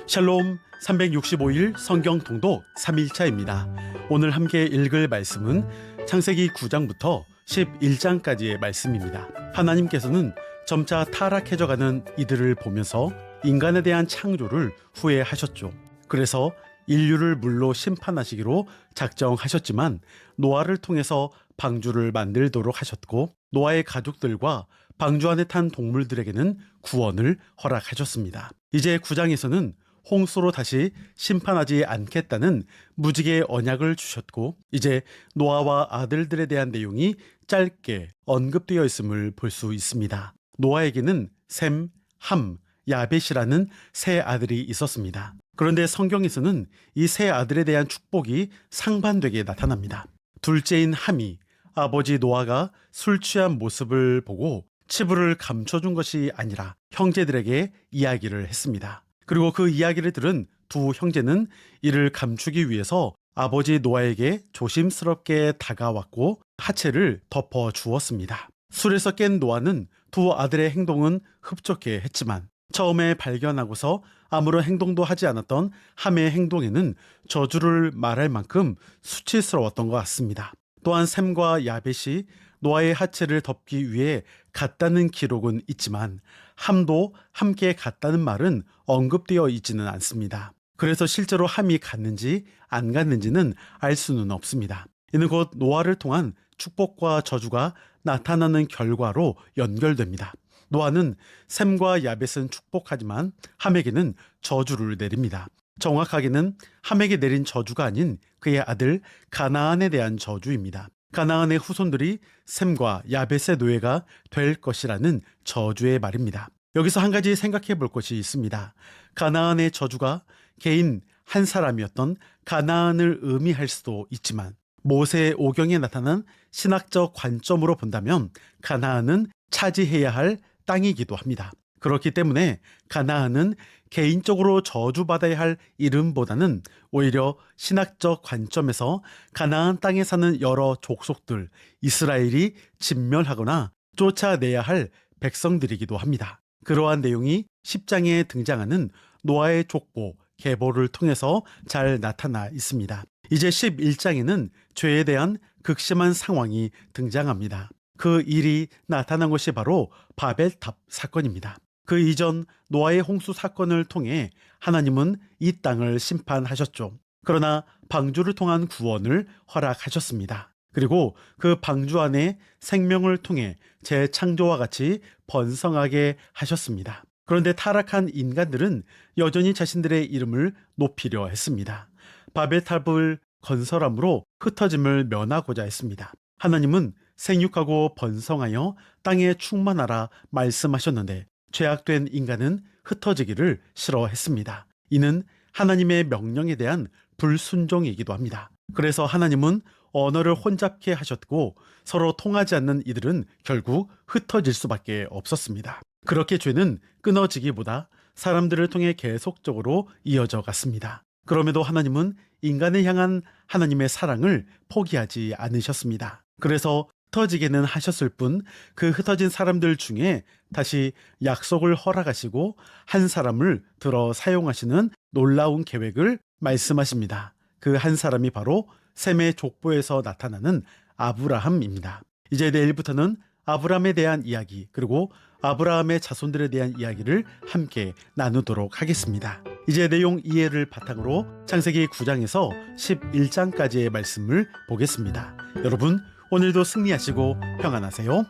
샬롬 365일 성경 통독 3일차입니다. 오늘 함께 읽을 말씀은 창세기 9장부터 11장까지의 말씀입니다. 하나님께서는 점차 타락해져가는 이들을 보면서 인간에 대한 창조를 후회하셨죠. 그래서 인류를 물로 심판하시기로 작정하셨지만 노아를 통해서 방주를 만들도록 하셨고, 노아의 가족들과 방주 안에 탄 동물들에게는 구원을 허락하셨습니다. 이제 9장에서는 홍수로 다시 심판하지 않겠다는 무지개의 언약을 주셨고, 이제 노아와 아들들에 대한 내용이 짧게 언급되어 있음을 볼 수 있습니다. 노아에게는 셈, 함, 야벳이라는 세 아들이 있었습니다. 그런데 성경에서는 이 세 아들에 대한 축복이 상반되게 나타납니다. 둘째인 함이 아버지 노아가 술 취한 모습을 보고 치부를 감춰준 것이 아니라 형제들에게 이야기를 했습니다. 그리고 그 이야기를 들은 두 형제는 이를 감추기 위해서 아버지 노아에게 조심스럽게 다가왔고 하체를 덮어 주었습니다. 술에서 깬 노아는 두 아들의 행동은 흡족해 했지만 처음에 발견하고서 아무런 행동도 하지 않았던 함의 행동에는 저주를 말할 만큼 수치스러웠던 것 같습니다. 또한 셈과 야벳이 노아의 하체를 덮기 위해 갔다는 기록은 있지만 함도 함께 갔다는 말은 언급되어 있지는 않습니다. 그래서 실제로 함이 갔는지 안 갔는지는 알 수는 없습니다. 이는 곧 노아를 통한 축복과 저주가 나타나는 결과로 연결됩니다. 노아는 셈과 야벳은 축복하지만 함에게는 저주를 내립니다. 정확하게는 함에게 내린 저주가 아닌 그의 아들 가나안에 대한 저주입니다. 가나안의 후손들이 셈과 야벳의 노예가 될 것이라는 저주의 말입니다. 여기서 한 가지 생각해 볼 것이 있습니다. 가나안의 저주가 개인 한 사람이었던 가나안을 의미할 수도 있지만 모세 오경에 나타난 신학적 관점으로 본다면 가나안은 차지해야 할 땅이기도 합니다. 그렇기 때문에 가나안은 개인적으로 저주받아야 할 이름보다는 오히려 신학적 관점에서 가나안 땅에 사는 여러 족속들, 이스라엘이 진멸하거나 쫓아내야 할 백성들이기도 합니다. 그러한 내용이 10장에 등장하는 노아의 족보, 계보를 통해서 잘 나타나 있습니다. 이제 11장에는 죄에 대한 극심한 상황이 등장합니다. 그 일이 나타난 것이 바로 바벨탑 사건입니다. 그 이전 노아의 홍수 사건을 통해 하나님은 이 땅을 심판하셨죠. 그러나 방주를 통한 구원을 허락하셨습니다. 그리고 그 방주 안에 생명을 통해 재창조와 같이 번성하게 하셨습니다. 그런데 타락한 인간들은 여전히 자신들의 이름을 높이려 했습니다. 바벨탑을 건설함으로 흩어짐을 면하고자 했습니다. 하나님은 생육하고 번성하여 땅에 충만하라 말씀하셨는데 죄악된 인간은 흩어지기를 싫어했습니다. 이는 하나님의 명령에 대한 불순종이기도 합니다. 그래서 하나님은 언어를 혼잡케 하셨고 서로 통하지 않는 이들은 결국 흩어질 수밖에 없었습니다. 그렇게 죄는 끊어지기보다 사람들을 통해 계속적으로 이어져 갔습니다. 그럼에도 하나님은 인간을 향한 하나님의 사랑을 포기하지 않으셨습니다. 그래서 흩어지게는 하셨을 뿐 그 흩어진 사람들 중에 다시 약속을 허락하시고 한 사람을 들어 사용하시는 놀라운 계획을 말씀하십니다. 그 한 사람이 바로 셈의 족보에서 나타나는 아브라함입니다. 이제 내일부터는 아브라함에 대한 이야기, 그리고 아브라함의 자손들에 대한 이야기를 함께 나누도록 하겠습니다. 이제 내용 이해를 바탕으로 창세기 9장에서 11장까지의 말씀을 보겠습니다. 여러분, 오늘도 승리하시고 평안하세요.